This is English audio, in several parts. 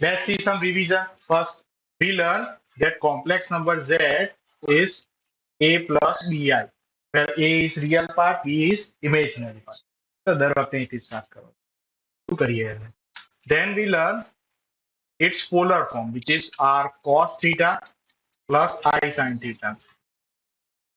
Let's see some revision. First, we learn that complex number z is a plus bi, where a is real part, b is imaginary part. So દર વખતે અહીંથી start કરો. શું કરીએ એને? Then we learn its polar form, which is r cos theta plus I sin theta,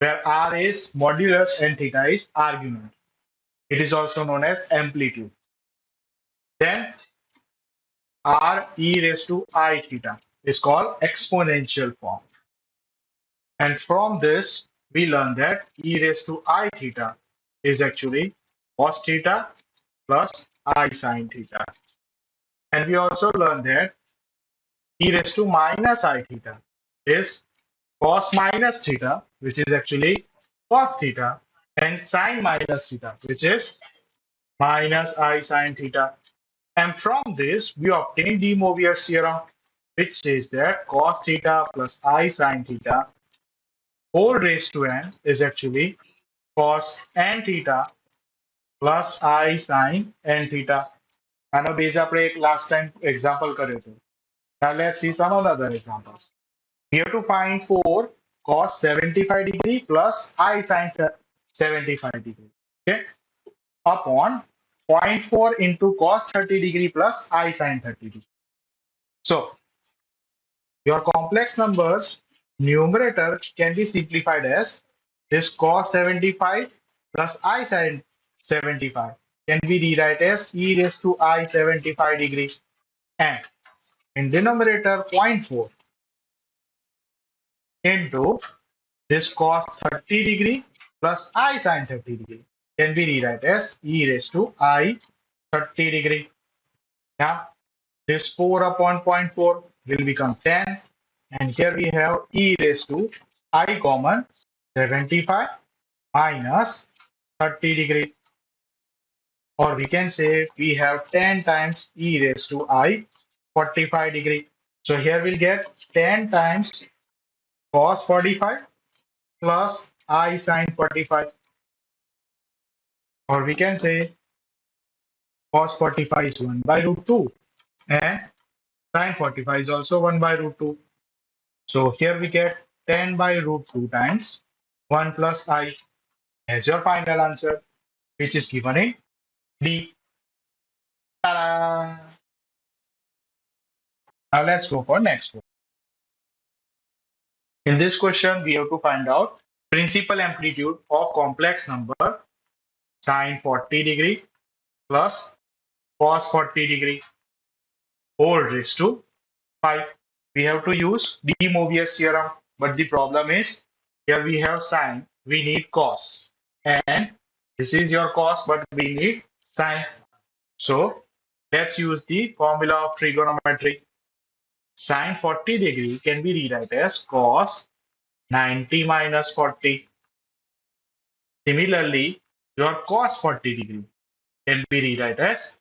where r is modulus and theta is argument. It is also known as amplitude. Then r e raised to I theta is called exponential form. And from this, we learn that e raised to I theta is actually cos theta plus I sin theta. And we also learn that e raised to minus I theta is cos minus theta, which is actually cos theta, and sin minus theta, which is minus I sin theta. And from this, we obtain De Moivre's theorem, which says that cos theta plus I sin theta whole raised to n is actually cos n theta plus I sin n theta. આનો base આપણે એક last time example કર્યો હતો. Now let's see some other examples. We have to find 4 cos 75 degree plus I sin 75 degree. Okay, upon 0.4 into cos 30 degree plus I sin 30 degree. So your complex numbers numerator can be simplified as this cos 75 plus I sin 75 can be rewrite as e raised to I 75 degree, and in denominator 0.4 into this cos 30 degree plus I sin 30 degree can be rewrite as e raised to I 30 degree. Now this 4 upon 0.4 will become 10, and here we have e raised to I common 75 minus 30 degree, or we can say we have 10 times e raised to I 45 degree. So here we'll get 10 times cos 45 plus I sin 45, or we can say cos 45 is 1 by root 2 and sin 45 is also 1 by root 2. So here we get 10 by root 2 times 1 plus I as your final answer, which is given in D. Ta-da! Now let's go for next one. In this question, we have to find out principal amplitude of complex number sin 40 degree plus cos 40 degree whole raised to 5. We have to use De Moivre's theorem, but the problem is here we have sin, we need cos, and this is your cos, but we need sin. So let's use the formula of trigonometry. Sin 40 degree can be rewrite as cos 90 minus 40. Similarly, your cos 40 degree can be rewrite as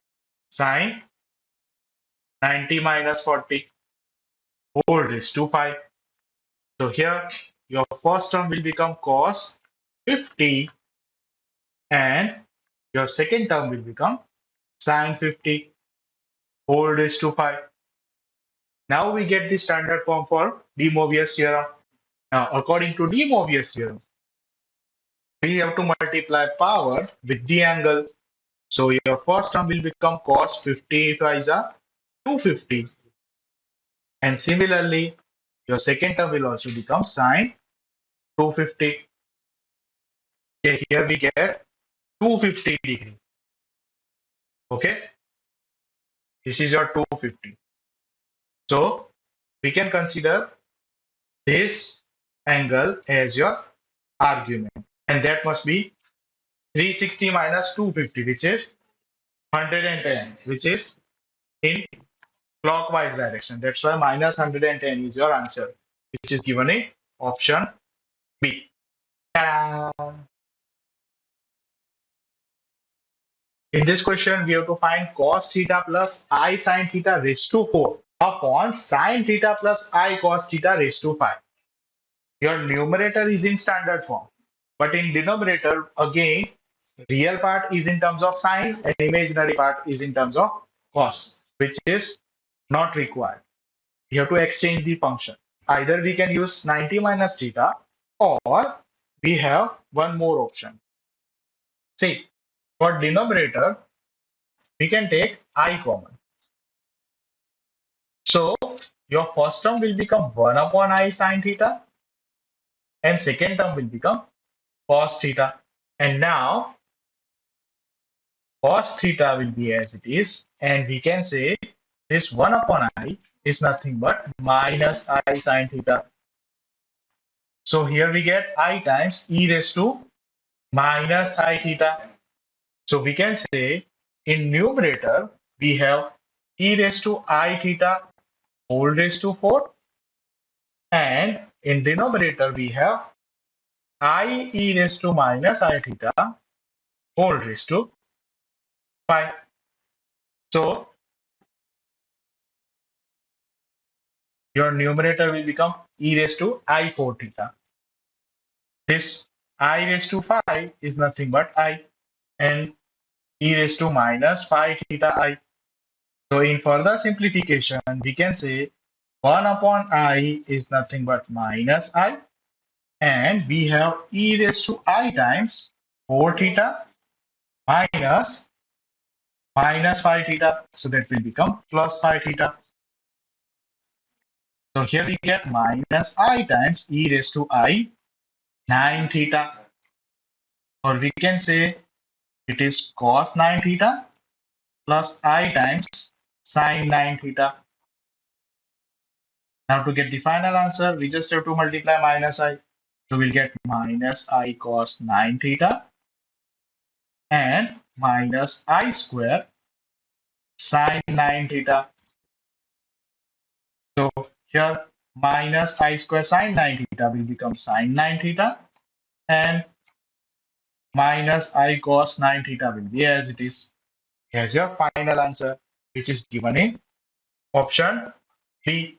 sin 90 minus 40 whole raised to 5. So here your first term will become cos 50, and your second term will become sin 50 whole raised to 5. Now we get the standard form for De Moivre's theorem. Now according to De Moivre's theorem, we have to multiply power with the angle. So your first term will become cos 50 twice 250, and similarly your second term will also become sin 250. Okay, here we get 250 degree. Okay, this is your 250. So we can consider this angle as your argument, and that must be 360 minus 250, which is 110, which is in clockwise direction. That's why minus 110 is your answer, which is given in option B. Ta-da! In this question, we have to find cos theta plus I sin theta raised to 4 upon sin theta plus I cos theta raised to 5. Your numerator is in standard form, but in denominator, again, real part is in terms of sin and imaginary part is in terms of cos, which is Not required. We have to exchange the function. Either we can use 90 minus theta, or we have one more option. See, for denominator, we can take I common. So your first term will become 1 upon I sine theta, and second term will become cos theta. And now cos theta will be as it is, and we can say this 1 upon I is nothing but minus I sine theta. So here we get I times e raised to minus I theta. So we can say in numerator we have e raised to I theta whole raised to 4, and in denominator we have I e raised to minus I theta whole raised to 5. So your numerator will become e raised to I 4 theta. This I raised to 5 is nothing but I, and e raised to minus 5 theta I. So in further simplification, we can say 1 upon I is nothing but minus I, and we have e raised to I times 4 theta minus 5 theta. So that will become plus 5 theta. So here we get minus I times e raised to I 9 theta, or we can say it is cos 9 theta plus I times sine 9 theta. Now to get the final answer, we just have to multiply minus I. So we'll get minus I cos 9 theta and minus I square sine 9 theta. So here minus I square sine 9 theta will become sine 9 theta, and minus I cos 9 theta will be as it is. Here's your final answer, which is given in option B.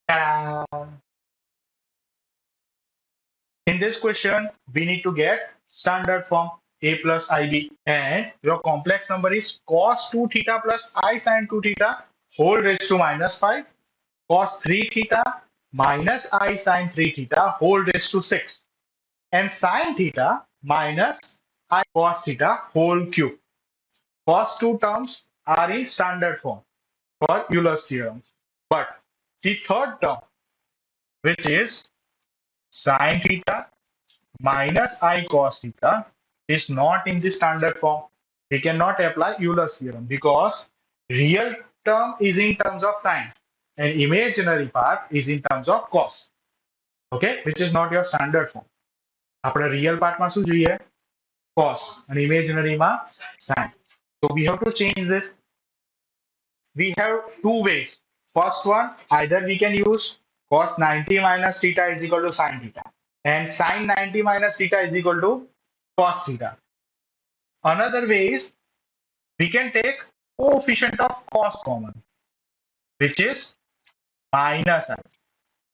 Ta-da! In this question, we need to get standard form a plus ib, and your complex number is cos 2 theta plus I sine 2 theta whole raised to minus 5, cos 3 theta minus I sine 3 theta whole raised to 6, and sine theta minus I cos theta whole cube. First two terms are in standard form for Euler's theorem, but the third term, which is sine theta minus I cos theta, is not in the standard form. We cannot apply Euler's theorem because real term is in terms of sine and imaginary part is in terms of cos. Okay, which is not your standard form. આપણે real part માં શું જોઈએ? Cos, and imaginary માં sine. So we have to change this. We have two ways. First one, either we can use cos 90 minus theta is equal to sine theta, and sine 90 minus theta is equal to cos theta. Another way is we can take coefficient of cos common, which is minus I.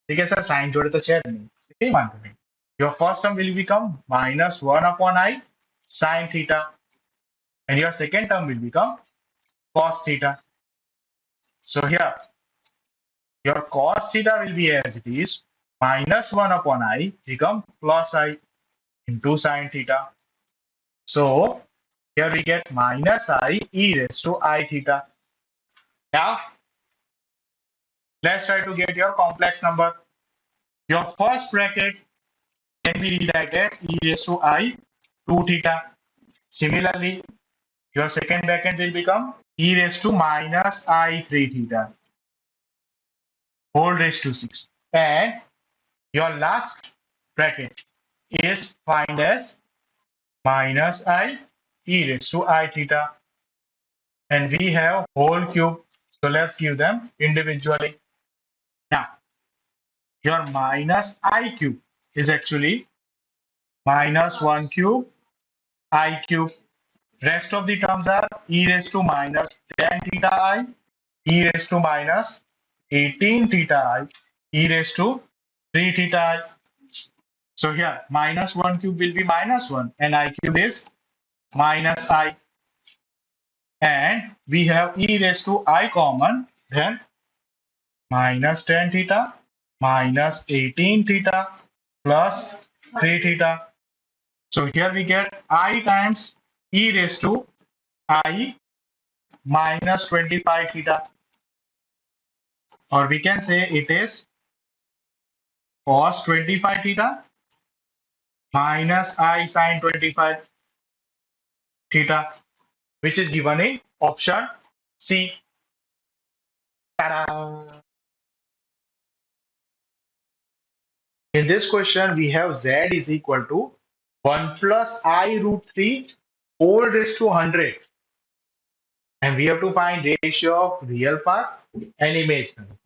ठीक है sir, sign जोड़े तो छेद नहीं, सही मानते हैं. Your first term will become minus 1 upon I sine theta, and your second term will become cos theta. So here your cos theta will be as it is, minus 1 upon I become plus I into sine theta. So here we get minus I e raised to I theta. Now let's try to get your complex number. Your first bracket can be rewritten as e raised to I 2 theta. Similarly, your second bracket will become e raised to minus I 3 theta whole raised to 6. And your last bracket is find as minus I e raised to I theta. And we have whole cube. So let's give them individually. Now, your minus I cube is actually minus 1 cube I cube. Rest of the terms are e raised to minus 10 theta I, e raised to minus 18 theta I, e raised to 3 theta I. So here minus 1 cube will be minus 1 and I cube is minus I. And we have e raised to I common, then minus 10 theta minus 18 theta plus 3 theta. So here we get I times e raised to I minus 25 theta, or we can say it is cos 25 theta minus I sin 25 theta, which is given in option C. Ta-da! In this question, we have z is equal to 1 plus I root 3 whole raised to 100. And we have to find ratio of real part and imaginary.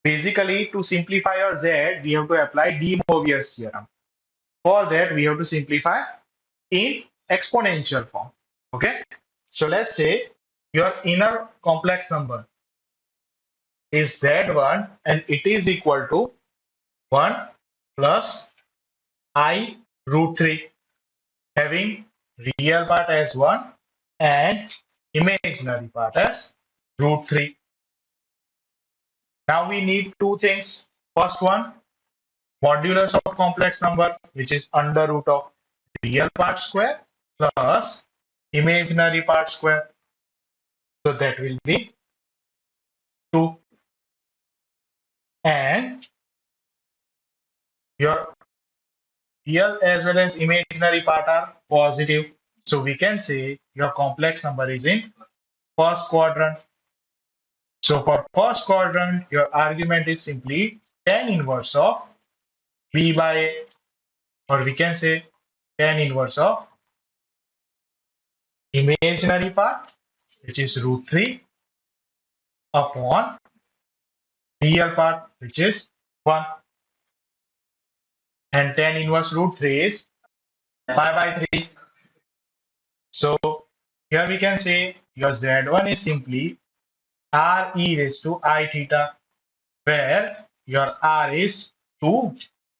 Basically, to simplify our z, we have to apply de Moivre's theorem. For that, we have to simplify in exponential form. Okay? So let's say your inner complex number is z1 and it is equal to 1 plus I root 3, having real part as 1 and imaginary part as root 3. Now we need two things. First one, modulus of complex number, which is under root of real part square plus imaginary part square. So that will be 2. And your real as well as imaginary part are positive. So we can say your complex number is in first quadrant. So for first quadrant, your argument is simply tan inverse of b by a, or we can say tan inverse of imaginary part, which is root 3 upon real part, which is 1. And tan inverse root 3 is pi by 3. So here we can say your z1 is simply r e raised to I theta, where your r is 2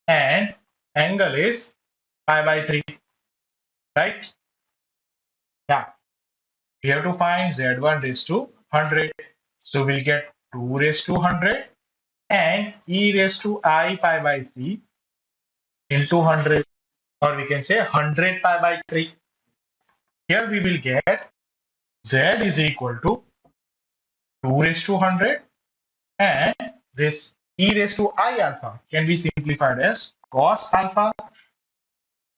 and angle is pi by 3, right? Yeah. We have to find z1 raised to 100. So we'll get 2 raised to 100 and e raised to I pi by 3 into 100, or we can say 100 pi by 3. Here we will get z is equal to 2 raised to 100, and this e raised to I alpha can be simplified as cos alpha,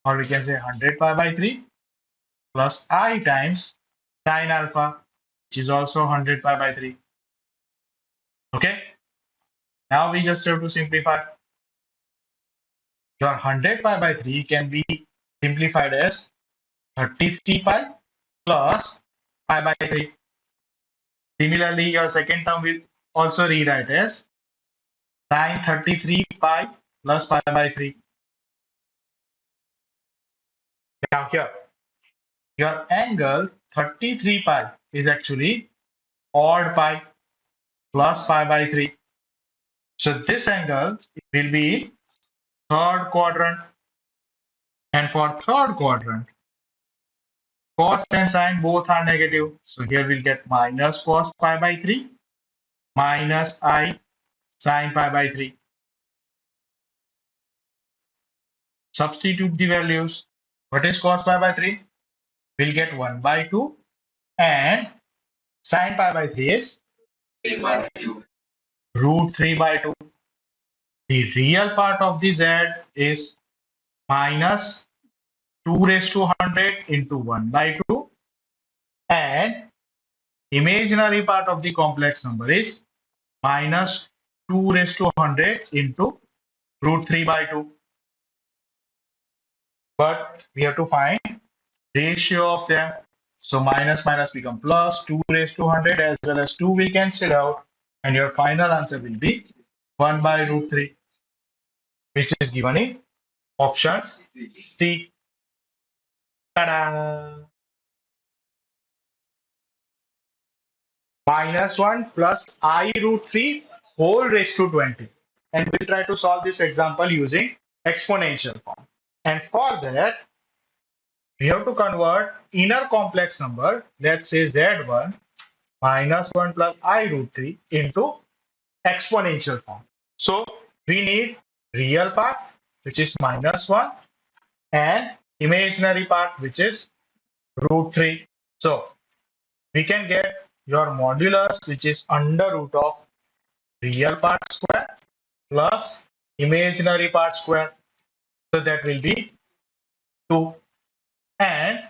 or we can say 100 pi by 3 plus I times sin alpha, which is also 100 pi by 3. Okay. Now we just have to simplify. Your 100 pi by 3 can be simplified as 33 pi plus pi by 3. Similarly, your second term will also rewrite as sin 33 pi plus pi by 3. Now here, your angle 33 pi is actually odd pi plus pi by 3. So this angle will be in third quadrant. And for third quadrant, cos and sine both are negative. So here we'll get minus cos pi by 3 minus I sin pi by 3. Substitute the values. What is cos pi by 3? We'll get 1 by 2, and sin pi by 3 is root 3 by 2. The real part of the z is minus 2 raised to 100 into 1 by 2, and imaginary part of the complex number is minus 2 raised to 100 into root 3 by 2. But we have to find ratio of them. So minus minus become plus, 2 raised to 100 as well as 2 will cancel out, and your final answer will be 1 by root 3, which is given in option C. Ta-da! Minus 1 plus I root 3 whole raised to 20. And we'll try to solve this example using exponential form. And for that, we have to convert inner complex number, let's say z1 minus 1 plus I root 3 into exponential form. So we need real part, which is -1, and imaginary part, which is √3. So we can get your modulus, which is under root of real part square plus imaginary part square. So that will be 2. And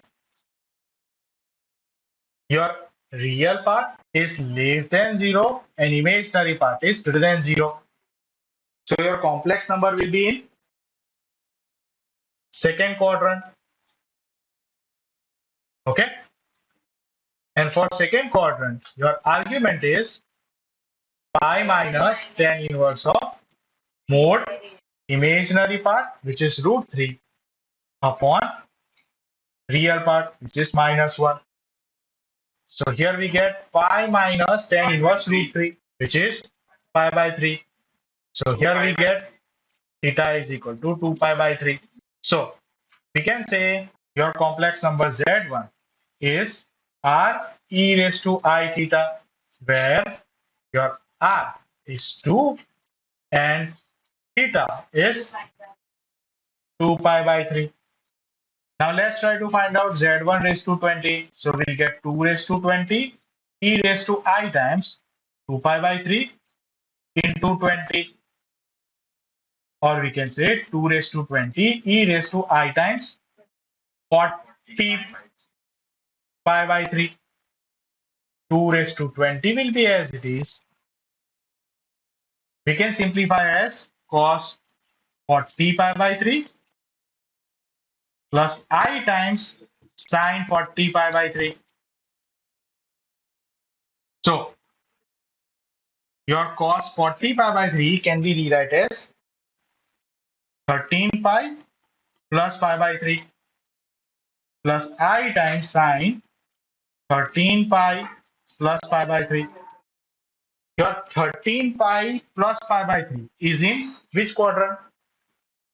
your real part is less than 0 and imaginary part is greater than 0. So your complex number will be in second quadrant. Okay. And for second quadrant, your argument is pi minus tan inverse of mod imaginary part, which is √3, upon real part, which is -1. So here we get pi minus tan inverse √3, which is pi by 3. So here we get theta is equal to 2 pi by 3. So we can say your complex number Z1 is R e raised to I theta, where your R is 2 and theta is 2 pi by 3. Now let's try to find out Z1 raised to 20. So we'll get 2 raised to 20 e raised to I times 2 pi by 3 into 20. Or we can say 2 raised to 20 e raised to I times 40 pi by 3. 2 raised to 20 will be as it is. We can simplify as cos 40 pi by 3 plus I times sine 40 pi by 3. So your cos 40 pi by 3 can be rewritten as 13 pi plus pi by 3 plus I times sine 13 pi plus pi by 3. Your 13 pi plus pi by 3 is in which quadrant?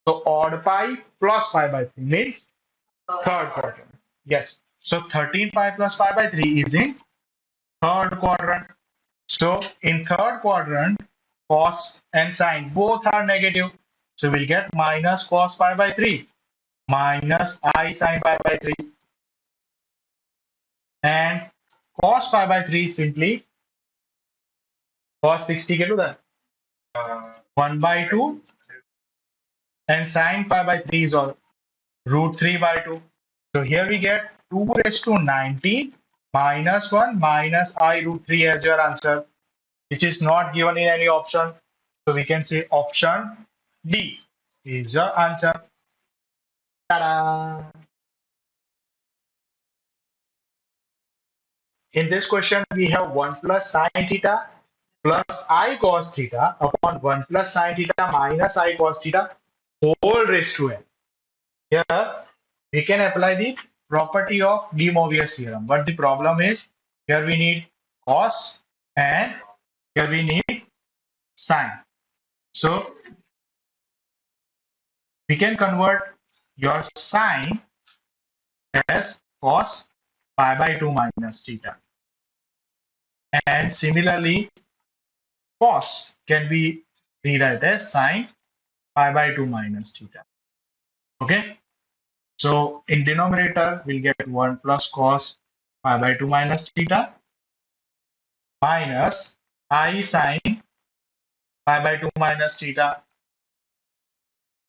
So odd pi plus pi by 3 means third quadrant. Yes. So 13 pi plus pi by 3 is in third quadrant. So in third quadrant, cos and sine both are negative. So we'll get minus cos pi by 3 minus I sine pi by 3. And cos pi by 3 is simply cos 60 ke to that 1 by 2, and sine pi by 3 is all √3 by 2. So here we get 2 raised to 19 minus 1 minus I √3 as your answer, which is not given in any option. So we can say option D is your answer. Ta-da! In this question, we have 1 plus sine theta plus I cos theta upon 1 plus sine theta minus I cos theta whole raised to n. Here we can apply the property of de Moivre's theorem, but the problem is here we need cos and here we need sine. So we can convert your sine as cos pi by 2 minus theta, and similarly cos can be rewrite as sine pi by 2 minus theta. Okay, so in denominator we'll get 1 plus cos pi by 2 minus theta minus I sine pi by 2 minus theta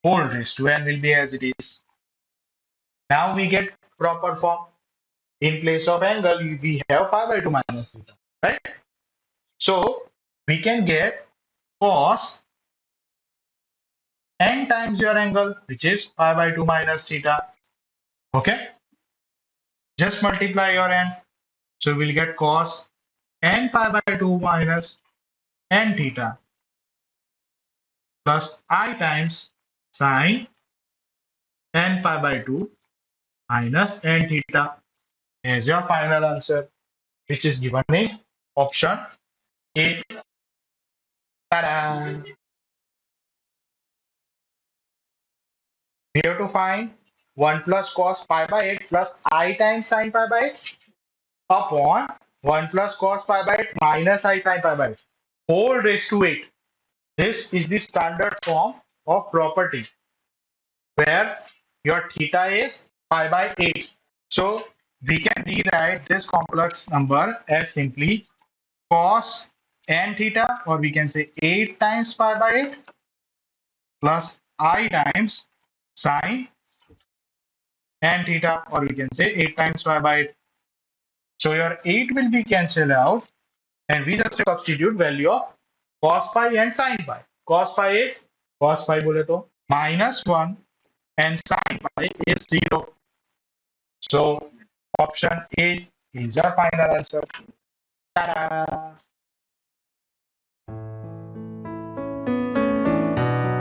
whole raised to n will be as it is. Now we get proper form. In place of angle, we have pi by 2 minus theta, right? So we can get cos n times your angle, which is pi by 2 minus theta. Okay? Just multiply your n. So we'll get cos n pi by 2 minus n theta plus I times sine n pi by 2 minus n theta as your final answer, which is given in option A. Ta-da! We have to find 1 plus cos pi by 8 plus I times sine pi by 8 upon 1 plus cos pi by 8 minus I sine pi by 8 4 raised to 8. This is the standard form of property where your theta is pi by 8. So we can rewrite this complex number as simply cos n theta, or we can say 8 times pi by 8 plus I times sine n theta, or we can say 8 times pi by 8. So your 8 will be cancelled out, and we just substitute value of cos pi and sin pi. Cos pi is cos pi bole to -1 and sin pi is 0. So option A is your final answer. Ta-da!